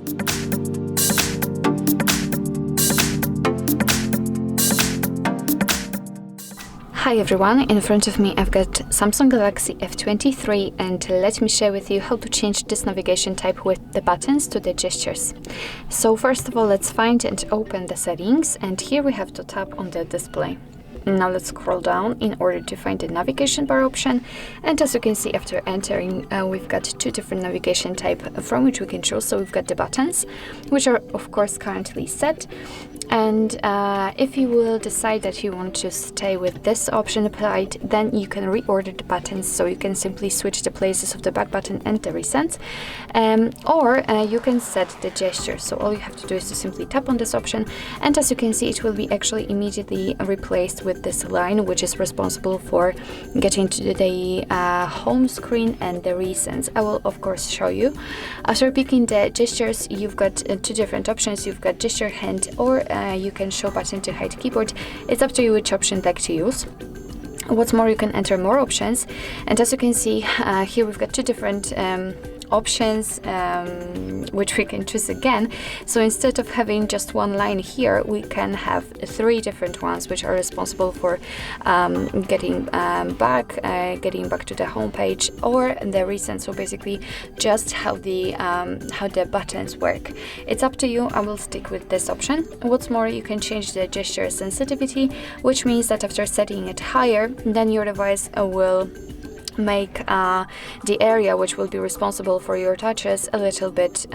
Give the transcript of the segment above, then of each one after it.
Hi everyone, in front of me I've got Samsung Galaxy F23 and let me share with you how to change this navigation type with the buttons to the gestures. So first of all, let's find and open the settings, and here we have to tap on the display. Now let's scroll down in order to find the navigation bar option, and as you can see, after entering we've got two different navigation type from which we can choose. So we've got the buttons, which are of course currently set, and if you will decide that you want to stay with this option applied, then you can reorder the buttons, so you can simply switch the places of the back button and the recents, or you can set the gesture. So all you have to do is to simply tap on this option, and as you can see, it will be actually immediately replaced with this line, which is responsible for getting to the home screen and the recents. I will of course show you. After picking the gestures, you've got two different options. You've got gesture hand, or you can show button to hide keyboard. It's up to you which option like to use. What's more, you can enter more options, and as you can see here we've got two different options which we can choose again. So instead of having just one line here, we can have three different ones which are responsible for getting back to the home page or the recent. So basically just how the buttons work. It's up to you. I will stick with this option. What's more, you can change the gesture sensitivity, which means that after setting it higher, then your device will make the area which will be responsible for your touches a little bit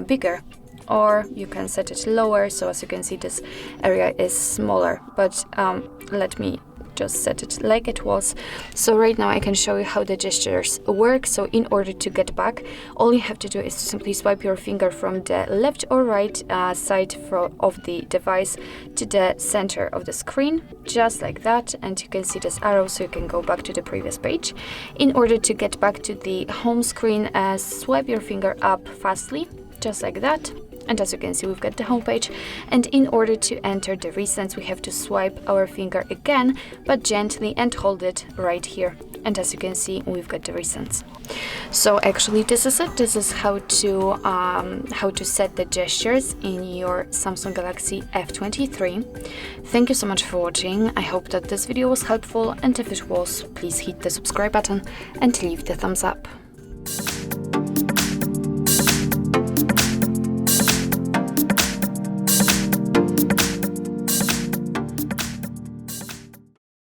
bigger, or you can set it lower. So as you can see, this area is smaller, but let me just set it like it was. So right now I can show you how the gestures work. So in order to get back, all you have to do is to simply swipe your finger from the left or right side of the device to the center of the screen, just like that, and you can see this arrow, so you can go back to the previous page. In order to get back to the home screen, swipe your finger up fastly, just like that. And as you can see, we've got the home page, and in order to enter the recents, we have to swipe our finger again, but gently, and hold it right here. And as you can see, we've got the recents. So actually, this is it. This is how to set the gestures in your Samsung Galaxy F23. Thank you so much for watching. I hope that this video was helpful, and if it was, please hit the subscribe button and leave the thumbs up.